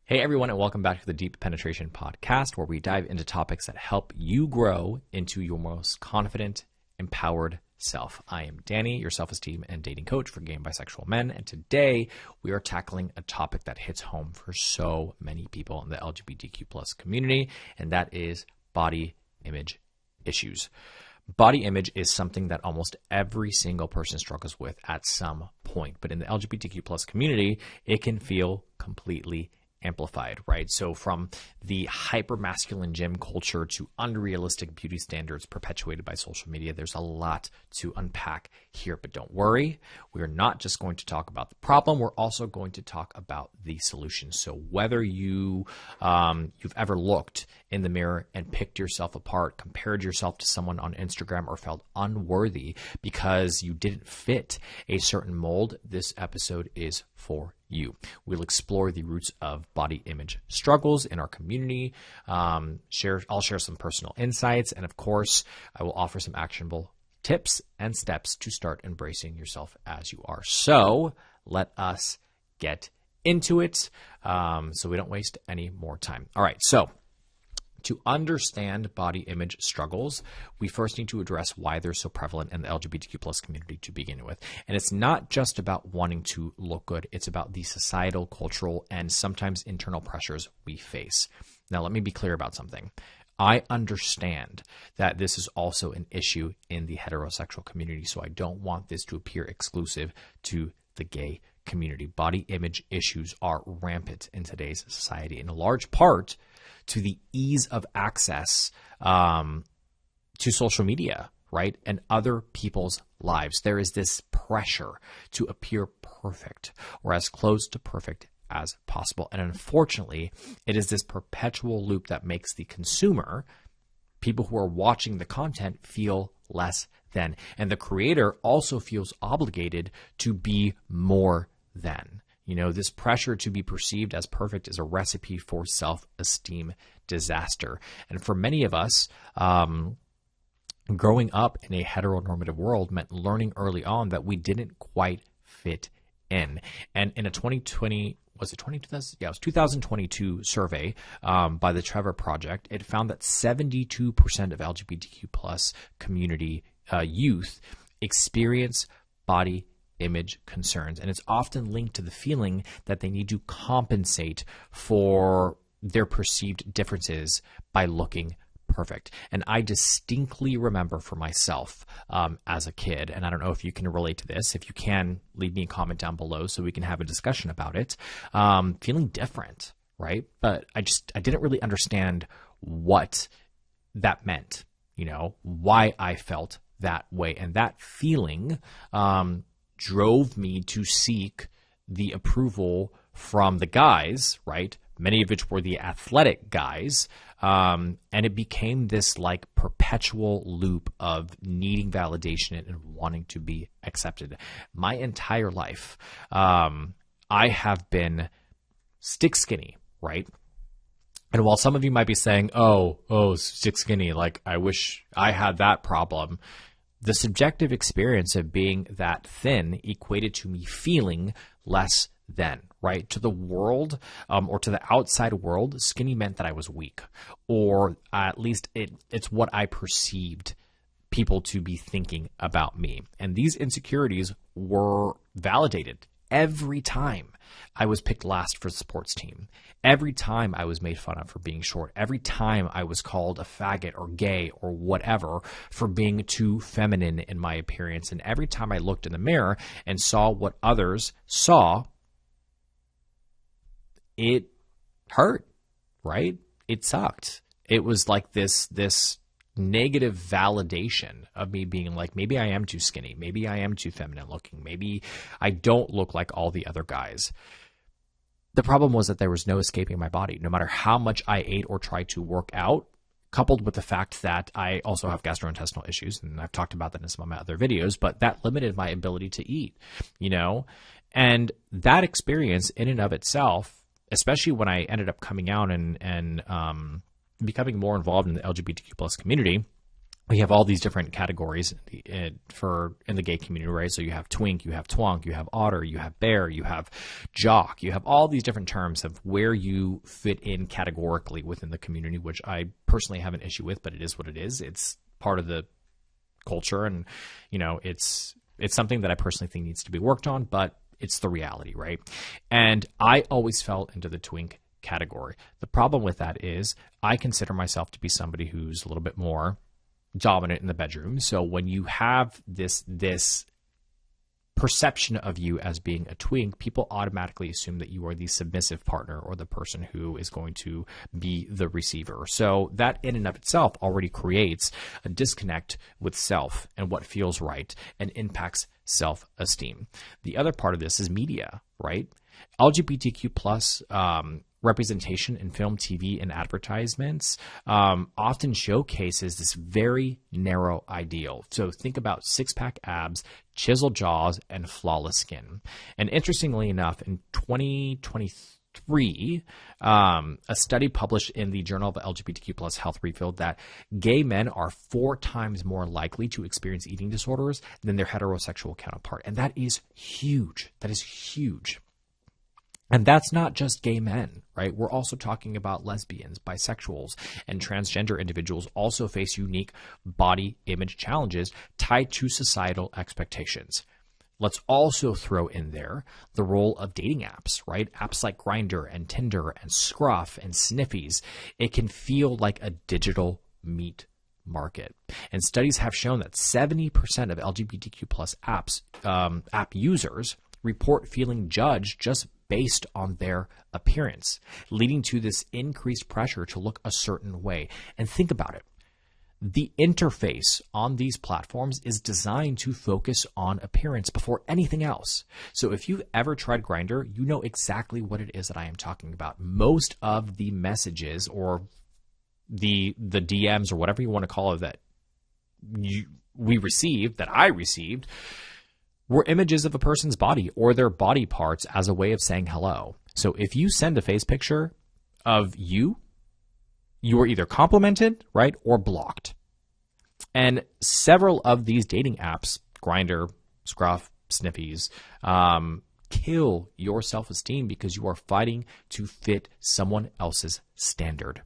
Hey everyone, and welcome back to the Deep Penetration Podcast, where we dive into topics that help you grow into your most confident, empowered self. I am Danny, your self-esteem and dating coach for gay and bisexual men, and today we are tackling a topic that hits home for so many people in the LGBTQ plus community, and that is body image issues. Body image is something that almost every single person struggles with at some point, but in the LGBTQ plus community, it can feel completely amplified, right? So from the hyper-masculine gym culture to unrealistic beauty standards perpetuated by social media, there's a lot to unpack here. But don't worry, we're not just going to talk about the problem, we're also going to talk about the solution. So whether you've ever looked in the mirror and picked yourself apart, compared yourself to someone on Instagram, or felt unworthy because you didn't fit a certain mold, this episode is for you. We'll explore the roots of body image struggles in our community. I'll share some personal insights, and of course, I will offer some actionable tips and steps to start embracing yourself as you are. So let us get into it, so we don't waste any more time. All right, so to understand body image struggles, we first need to address why they're so prevalent in the LGBTQ plus community to begin with. And it's not just about wanting to look good. It's about the societal, cultural, and sometimes internal pressures we face. Now, let me be clear about something. I understand that this is also an issue in the heterosexual community, so I don't want this to appear exclusive to the gay community. Body image issues are rampant in today's society, in a large part to the ease of access to social media, right? And other people's lives. There is this pressure to appear perfect or as close to perfect as possible. And unfortunately, it is this perpetual loop that makes the consumer, people who are watching the content, feel less than. And the creator also feels obligated to be more than. You know, this pressure to be perceived as perfect is a recipe for self-esteem disaster. And for many of us, growing up in a heteronormative world meant learning early on that we didn't quite fit in. And in a 2022 survey by the Trevor Project, it found that 72% of LGBTQ plus community youth experience body image concerns, and it's often linked to the feeling that they need to compensate for their perceived differences by looking perfect. And I distinctly remember for myself as a kid, and I don't know if you can relate to this. If you can, leave me a comment down below so we can have a discussion about it. Feeling different, right? But I didn't really understand what that meant, you know, why I felt that way. And that feeling drove me to seek the approval from the guys, right? Many of which were the athletic guys. And it became this like perpetual loop of needing validation and wanting to be accepted. My entire life, I have been stick skinny, right? And while some of you might be saying, oh, stick skinny, like I wish I had that problem, the subjective experience of being that thin equated to me feeling less than, right? To the world, or to the outside world, skinny meant that I was weak, or at least it's what I perceived people to be thinking about me. And these insecurities were validated every time I was picked last for the sports team, every time I was made fun of for being short, every time I was called a faggot or gay or whatever for being too feminine in my appearance, and every time I looked in the mirror and saw what others saw, it hurt, right? It sucked. It was like this negative validation of me being like, maybe I am too skinny, maybe I am too feminine looking, maybe I don't look like all the other guys. The problem was that there was no escaping my body. No matter how much I ate or tried to work out, coupled with the fact that I also have gastrointestinal issues, and I've talked about that in some of my other videos, but that limited my ability to eat, you know? And that experience in and of itself, especially when I ended up coming out and becoming more involved in the LGBTQ plus community, we have all these different categories in the gay community, right? So you have twink, you have twonk, you have otter, you have bear, you have jock, you have all these different terms of where you fit in categorically within the community, which I personally have an issue with, but it is what it is. It's part of the culture, and it's something that I personally think needs to be worked on, but it's the reality, right? And I always fell into the twink category. The problem with that is I consider myself to be somebody who's a little bit more dominant in the bedroom. So when you have this perception of you as being a twink, people automatically assume that you are the submissive partner or the person who is going to be the receiver. So that in and of itself already creates a disconnect with self and what feels right and impacts self-esteem. The other part of this is media, right? LGBTQ plus representation in film, TV, and advertisements often showcases this very narrow ideal. So think about six-pack abs, chiseled jaws, and flawless skin. And interestingly enough, in 2023, a study published in the Journal of LGBTQ plus Health revealed that gay men are 4 times more likely to experience eating disorders than their heterosexual counterpart. And that is huge. That is huge. And that's not just gay men, right? We're also talking about lesbians, bisexuals, and transgender individuals also face unique body image challenges tied to societal expectations. Let's also throw in there the role of dating apps, right? Apps like Grindr and Tinder and Scruff and Sniffies. It can feel like a digital meat market. And studies have shown that 70% of LGBTQ plus app users report feeling judged just based on their appearance, leading to this increased pressure to look a certain way. And think about it. The interface on these platforms is designed to focus on appearance before anything else. So if you've ever tried Grindr, you know exactly what it is that I am talking about. Most of the messages or the DMs or whatever you want to call it that I received, were images of a person's body or their body parts as a way of saying hello. So if you send a face picture of you are either complimented, right, or blocked. And several of these dating apps, Grindr, Scruff, Sniffies, kill your self-esteem because you are fighting to fit someone else's standard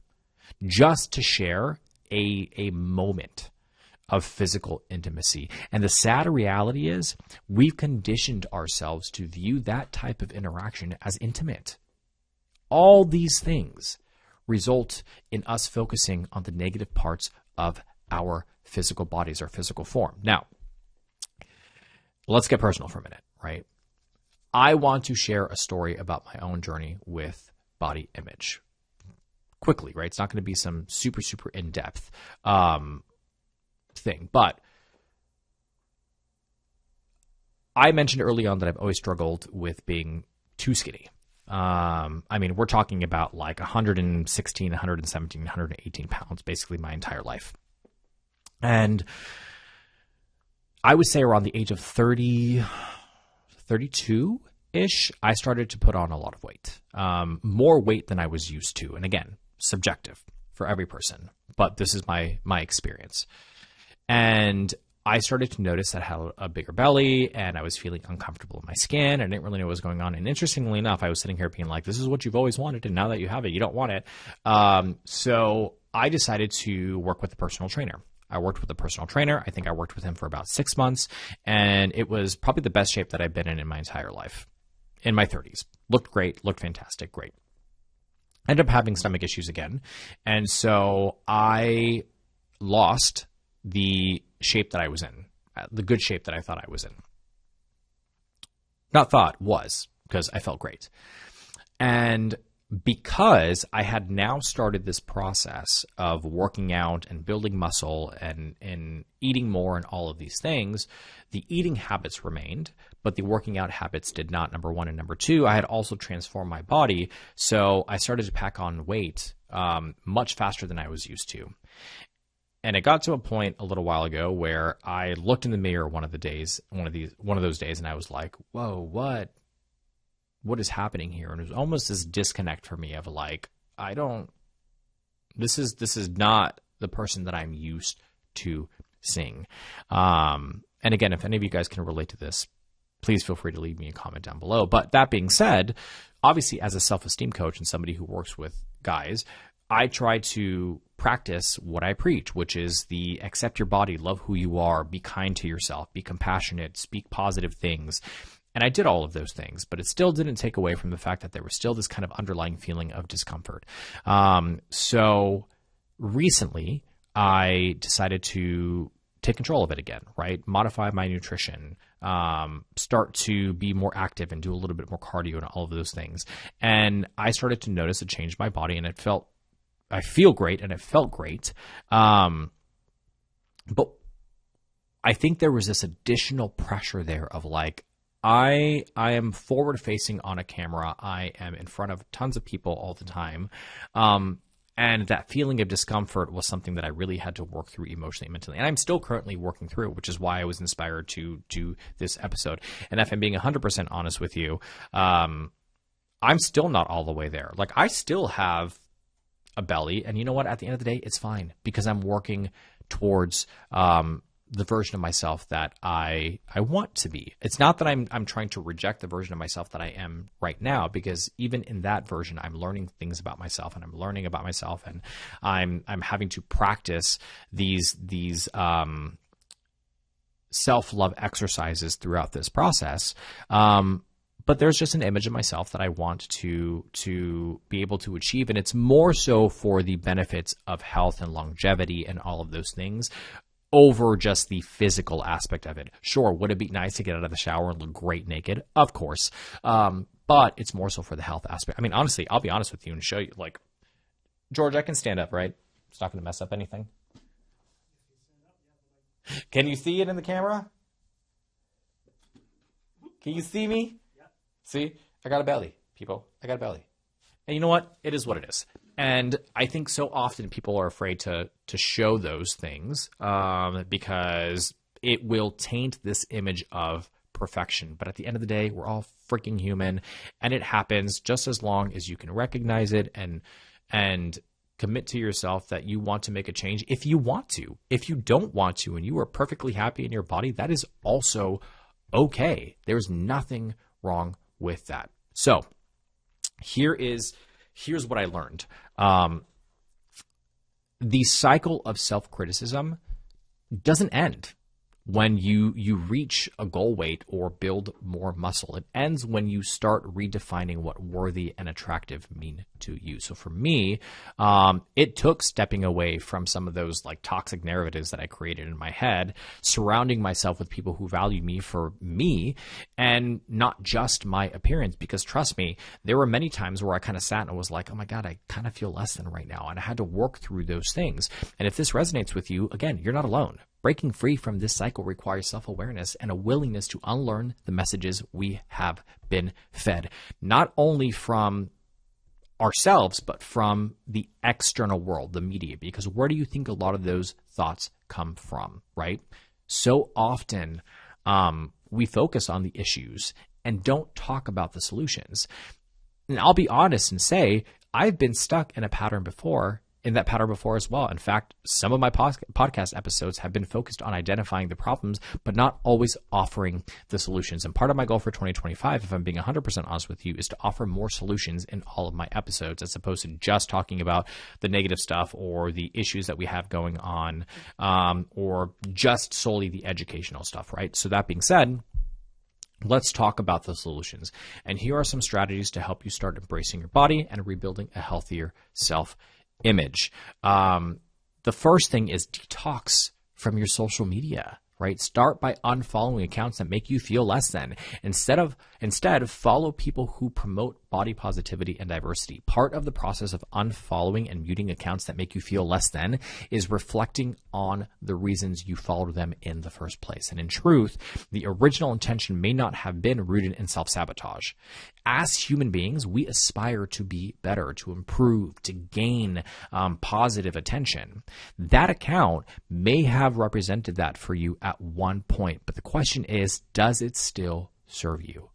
just to share a moment of physical intimacy. And the sad reality is we've conditioned ourselves to view that type of interaction as intimate. All these things result in us focusing on the negative parts of our physical bodies, our physical form. Now, let's get personal for a minute, right? I want to share a story about my own journey with body image. Quickly, right? It's not going to be some super, super in-depth thing. But I mentioned early on that I've always struggled with being too skinny. We're talking about like 116, 117, 118 pounds, basically my entire life. And I would say around the age of 30, 32-ish, I started to put on a lot of weight, more weight than I was used to. And again, subjective for every person, but this is my experience. And I started to notice that I had a bigger belly and I was feeling uncomfortable in my skin. I didn't really know what was going on. And interestingly enough, I was sitting here being like, this is what you've always wanted. And now that you have it, you don't want it. So I decided to work with a personal trainer. I worked with a personal trainer. I think I worked with him for about 6 months. And it was probably the best shape that I've been in my entire life. In my 30s. Looked great. Looked fantastic. Great. Ended up having stomach issues again. And so I lost the shape that I was in, the good shape that I thought I was in. Not thought, was, because I felt great. And because I had now started this process of working out and building muscle and eating more and all of these things, the eating habits remained, but the working out habits did not, number one. And number two, I had also transformed my body. So I started to pack on weight much faster than I was used to. And it got to a point a little while ago where I looked in the mirror one of those days, and I was like, whoa, what is happening here? And it was almost this disconnect for me of like, this is not the person that I'm used to sing. And again, if any of you guys can relate to this, please feel free to leave me a comment down below. But that being said, obviously as a self-esteem coach and somebody who works with guys, I try to practice what I preach, which is the accept your body, love who you are, be kind to yourself, be compassionate, speak positive things. And I did all of those things, but it still didn't take away from the fact that there was still this kind of underlying feeling of discomfort. So recently I decided to take control of it again, right? Modify my nutrition, start to be more active and do a little bit more cardio and all of those things. And I started to notice a change in my body, and I feel great and it felt great. But I think there was this additional pressure there of like, I am forward facing on a camera. I am in front of tons of people all the time. And that feeling of discomfort was something that I really had to work through emotionally and mentally. And I'm still currently working through, which is why I was inspired to do this episode. And if I'm being 100% honest with you, I'm still not all the way there. Like, I still have a belly. And you know what? At the end of the day, it's fine because I'm working towards the version of myself that I want to be. It's not that I'm trying to reject the version of myself that I am right now, because even in that version, I'm learning things about myself, and I'm learning about myself, and I'm having to practice these self-love exercises throughout this process. But there's just an image of myself that I want to be able to achieve, and it's more so for the benefits of health and longevity and all of those things, over just the physical aspect of it. Sure, would it be nice to get out of the shower and look great naked? Of course. But it's more so for the health aspect. I mean, honestly, I'll be honest with you and show you, like, George, I can stand up, right? It's not going to mess up anything. Can you see it in the camera? Can you see me? Yeah. See? I got a belly, people. I got a belly. And you know what? It is what it is. And I think so often people are afraid to show those things because it will taint this image of perfection. But at the end of the day, we're all freaking human, and it happens just as long as you can recognize it and commit to yourself that you want to make a change if you want to. If you don't want to and you are perfectly happy in your body, that is also okay. There's nothing wrong with that. So here's what I learned. The cycle of self-criticism doesn't end when you reach a goal weight or build more muscle. It ends when you start redefining what worthy and attractive mean to you. So for me, it took stepping away from some of those like toxic narratives that I created in my head, surrounding myself with people who value me for me and not just my appearance. Because trust me, there were many times where I kind of sat and was like, oh my God, I kind of feel less than right now. And I had to work through those things. And if this resonates with you, again, you're not alone. Breaking free from this cycle requires self-awareness and a willingness to unlearn the messages we have been fed, not only from ourselves, but from the external world, the media. Because where do you think a lot of those thoughts come from, right? So often we focus on the issues and don't talk about the solutions. And I'll be honest and say, I've been stuck in that pattern before as well. In fact, some of my podcast episodes have been focused on identifying the problems, but not always offering the solutions. And part of my goal for 2025, if I'm being 100% honest with you, is to offer more solutions in all of my episodes, as opposed to just talking about the negative stuff or the issues that we have going on, or just solely the educational stuff, right? So that being said, let's talk about the solutions. And here are some strategies to help you start embracing your body and rebuilding a healthier self-image. The first thing is detox from your social media, right? Start by unfollowing accounts that make you feel less than. Instead, follow people who promote body positivity and diversity. Part of the process of unfollowing and muting accounts that make you feel less than is reflecting on the reasons you followed them in the first place. And in truth, the original intention may not have been rooted in self-sabotage. As human beings, we aspire to be better, to improve, to gain positive attention. That account may have represented that for you at one point, but the question is, does it still serve you?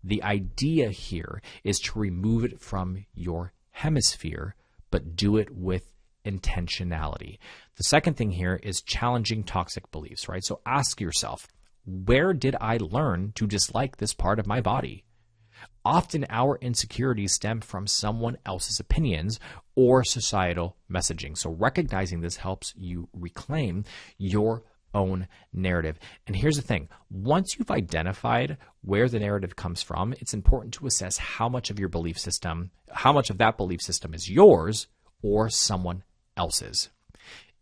The idea here is to remove it from your hemisphere, but do it with intentionality. The second thing here is challenging toxic beliefs, right? So ask yourself, where did I learn to dislike this part of my body? Often our insecurities stem from someone else's opinions or societal messaging. So recognizing this helps you reclaim your own narrative. And here's the thing. Once you've identified where the narrative comes from, it's important to assess how much of your belief system, how much of that belief system is yours or someone else's.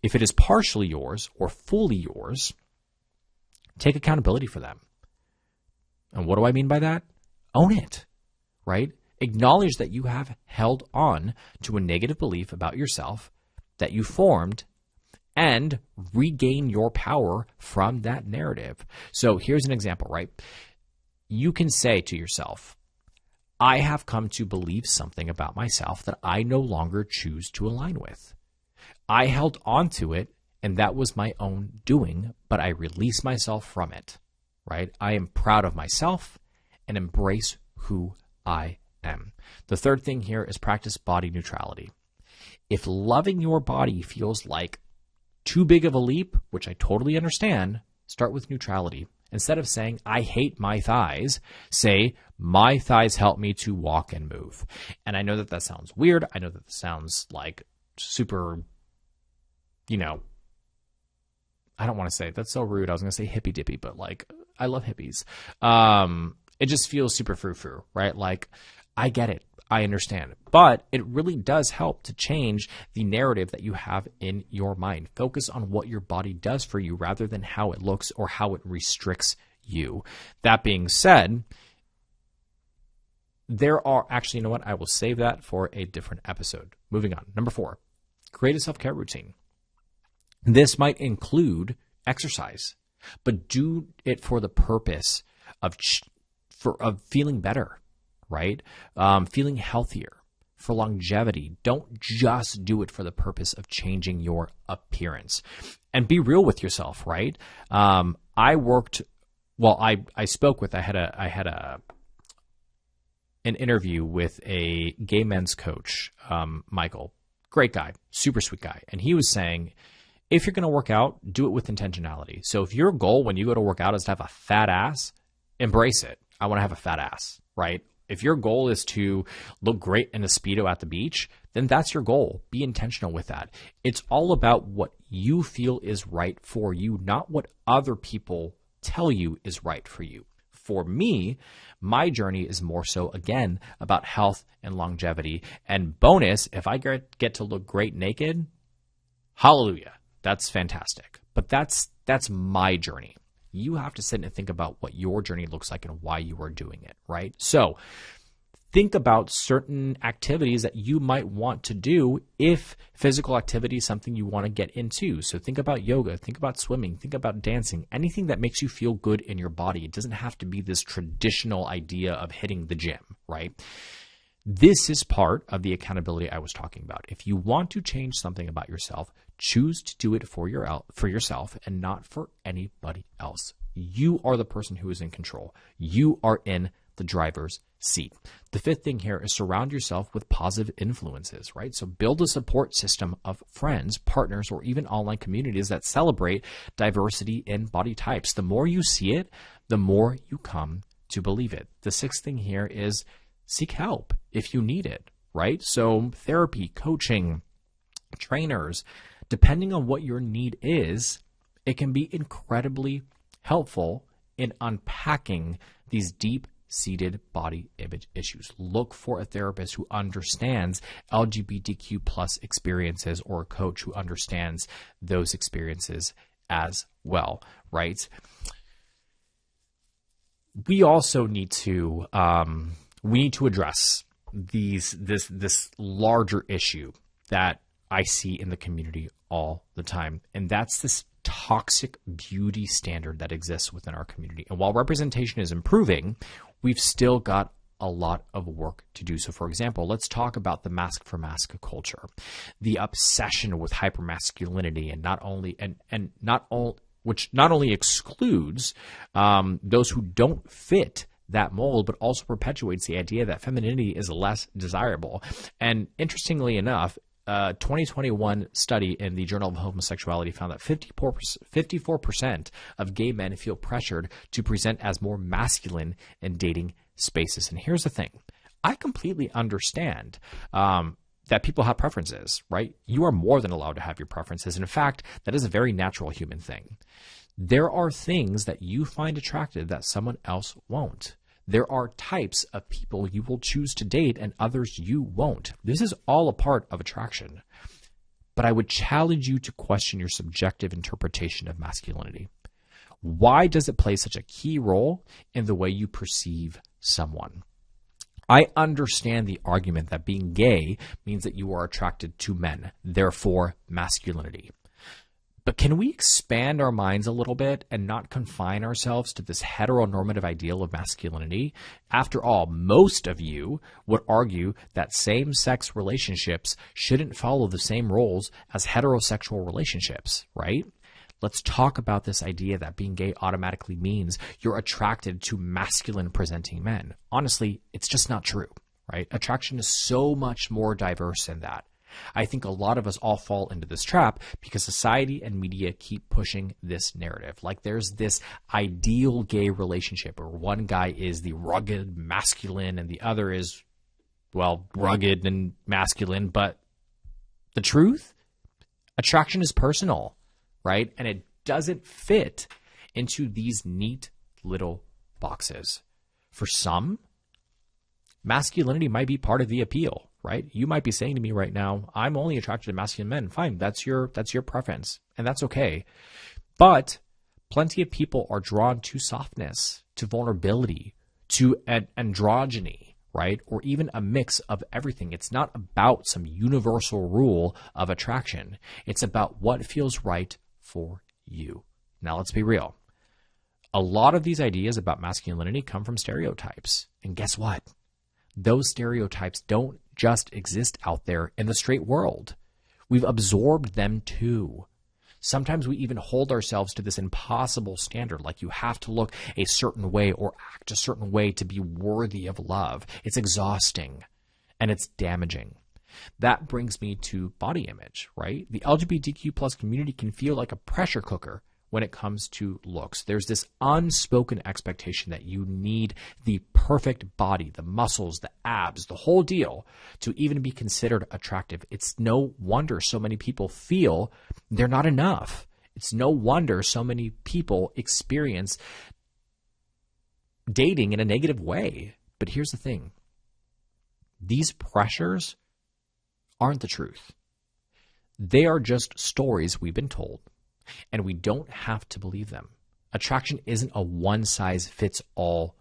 If it is partially yours or fully yours, take accountability for them. And what do I mean by that? Own it, right? Acknowledge that you have held on to a negative belief about yourself that you formed and regain your power from that narrative. So here's an example, right? You can say to yourself, I have come to believe something about myself that I no longer choose to align with. I held on to it, and that was my own doing, but I release myself from it, right? I am proud of myself and embrace who I am. The third thing here is practice body neutrality. If loving your body feels like too big of a leap, which I totally understand, start with neutrality. Instead of saying, I hate my thighs, say, my thighs help me to walk and move. And I know that that sounds weird. I know that sounds like super, I don't want to say, that's so rude. I was going to say hippy dippy, but like, I love hippies. It just feels super frou-frou, right? Like, I get it. I understand. But it really does help to change the narrative that you have in your mind. Focus on what your body does for you rather than how it looks or how it restricts you. That being said, there are actually, you know what? I will save that for a different episode. Moving on. Number 4, create a self-care routine. This might include exercise, but do it for the purpose of feeling better, right? Feeling healthier, for longevity. Don't just do it for the purpose of changing your appearance. And be real with yourself, right? I had an interview with a gay men's coach, Michael. Great guy, super sweet guy. And he was saying, if you're going to work out, do it with intentionality. So if your goal when you go to work out is to have a fat ass, embrace it. I want to have a fat ass, right? If your goal is to look great in a Speedo at the beach, then that's your goal. Be intentional with that. It's all about what you feel is right for you, not what other people tell you is right for you. For me, my journey is more so, again, about health and longevity. And bonus, if I get to look great naked, hallelujah, that's fantastic. But that's my journey. You have to sit and think about what your journey looks like and why you are doing it, right? So think about certain activities that you might want to do if physical activity is something you want to get into. So think about yoga, think about swimming, think about dancing, anything that makes you feel good in your body. It doesn't have to be this traditional idea of hitting the gym, right? This is part of the accountability I was talking about. If you want to change something about yourself, choose to do it for yourself and not for anybody else. You are the person who is in control. You are in the driver's seat. The fifth thing here is surround yourself with positive influences, right? So build a support system of friends, partners, or even online communities that celebrate diversity in body types. The more you see it, the more you come to believe it. The sixth thing here is seek help if you need it, right? So therapy, coaching, trainers, depending on what your need is, it can be incredibly helpful in unpacking these deep-seated body image issues. Look for a therapist who understands LGBTQ plus experiences or a coach who understands those experiences as well, right? We also need to address this larger issue that I see in the community all the time, and that's this toxic beauty standard that exists within our community. And while representation is improving, we've still got a lot of work to do. So for example, let's talk about the mask for mask culture, the obsession with hypermasculinity, which not only excludes those who don't fit that mold, but also perpetuates the idea that femininity is less desirable. And interestingly enough, a 2021 study in the Journal of Homosexuality found that 54% of gay men feel pressured to present as more masculine in dating spaces. And here's the thing. I completely understand that people have preferences, right? You are more than allowed to have your preferences. And in fact, that is a very natural human thing. There are things that you find attractive that someone else won't. There are types of people you will choose to date and others you won't. This is all a part of attraction. But I would challenge you to question your subjective interpretation of masculinity. Why does it play such a key role in the way you perceive someone? I understand the argument that being gay means that you are attracted to men, therefore masculinity. But can we expand our minds a little bit and not confine ourselves to this heteronormative ideal of masculinity? After all, most of you would argue that same-sex relationships shouldn't follow the same rules as heterosexual relationships, right? Let's talk about this idea that being gay automatically means you're attracted to masculine-presenting men. Honestly, it's just not true, right? Attraction is so much more diverse than that. I think a lot of us all fall into this trap because society and media keep pushing this narrative. Like there's this ideal gay relationship where one guy is the rugged masculine and the other is, well, rugged and masculine. But the truth, attraction is personal, right? And it doesn't fit into these neat little boxes. For some, masculinity might be part of the appeal, right? You might be saying to me right now, I'm only attracted to masculine men. Fine, that's your preference, and that's okay. But plenty of people are drawn to softness, to vulnerability, to androgyny, right? Or even a mix of everything. It's not about some universal rule of attraction. It's about what feels right for you. Now, let's be real. A lot of these ideas about masculinity come from stereotypes. And guess what? Those stereotypes don't just exist out there in the straight world. We've absorbed them too. Sometimes we even hold ourselves to this impossible standard, like you have to look a certain way or act a certain way to be worthy of love. It's exhausting and it's damaging. That brings me to body image, right? The LGBTQ plus community can feel like a pressure cooker when it comes to looks. There's this unspoken expectation that you need the perfect body, the muscles, the abs, the whole deal to even be considered attractive. It's no wonder so many people feel they're not enough. It's no wonder so many people experience dating in a negative way. But here's the thing. These pressures aren't the truth. They are just stories we've been told. And we don't have to believe them. Attraction isn't a one-size-fits-all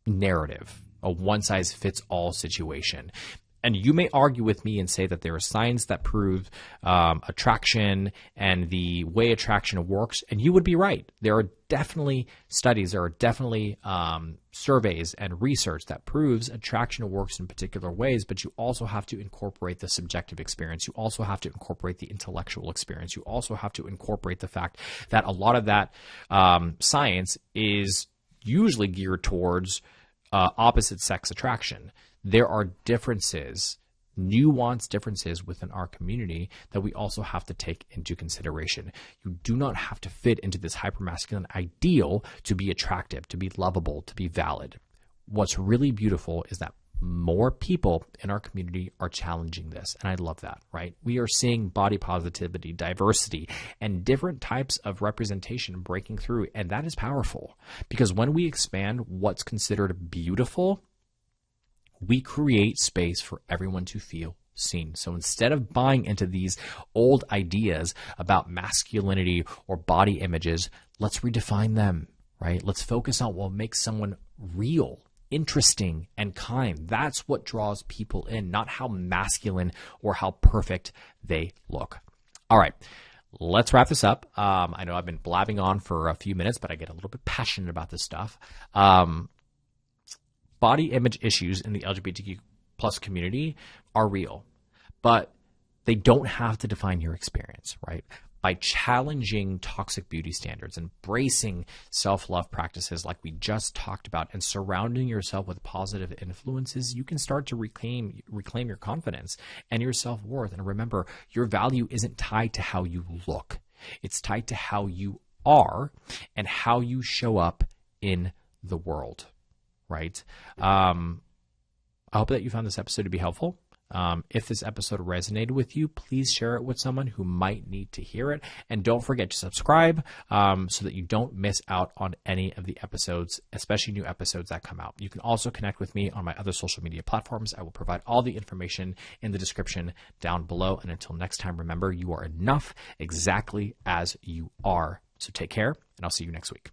narrative, a one-size-fits-all situation. And you may argue with me and say that there are signs that prove attraction and the way attraction works, and you would be right. There are definitely studies, there are definitely surveys and research that proves attraction works in particular ways, but you also have to incorporate the subjective experience. You also have to incorporate the intellectual experience. You also have to incorporate the fact that a lot of that science is usually geared towards opposite sex attraction. There are differences, nuanced differences within our community that we also have to take into consideration. You do not have to fit into this hypermasculine ideal to be attractive, to be lovable, to be valid. What's really beautiful is that more people in our community are challenging this, and I love that, right? We are seeing body positivity, diversity, and different types of representation breaking through, and that is powerful because when we expand what's considered beautiful, we create space for everyone to feel seen. So instead of buying into these old ideas about masculinity or body images, let's redefine them, right? Let's focus on what makes someone real, interesting, and kind. That's what draws people in, not how masculine or how perfect they look. All right. Let's wrap this up. I know I've been blabbing on for a few minutes, but I get a little bit passionate about this stuff. Body image issues in the LGBTQ plus community are real, but they don't have to define your experience, right? by challenging toxic beauty standards, embracing self-love practices like we just talked about, and surrounding yourself with positive influences, you can start to reclaim your confidence and your self-worth. And remember, your value isn't tied to how you look. It's tied to how you are and how you show up in the world, right? I hope that you found this episode to be helpful. If this episode resonated with you, please share it with someone who might need to hear it. And don't forget to subscribe so that you don't miss out on any of the episodes, especially new episodes that come out. You can also connect with me on my other social media platforms. I will provide all the information in the description down below. And until next time, remember, you are enough exactly as you are. So take care, and I'll see you next week.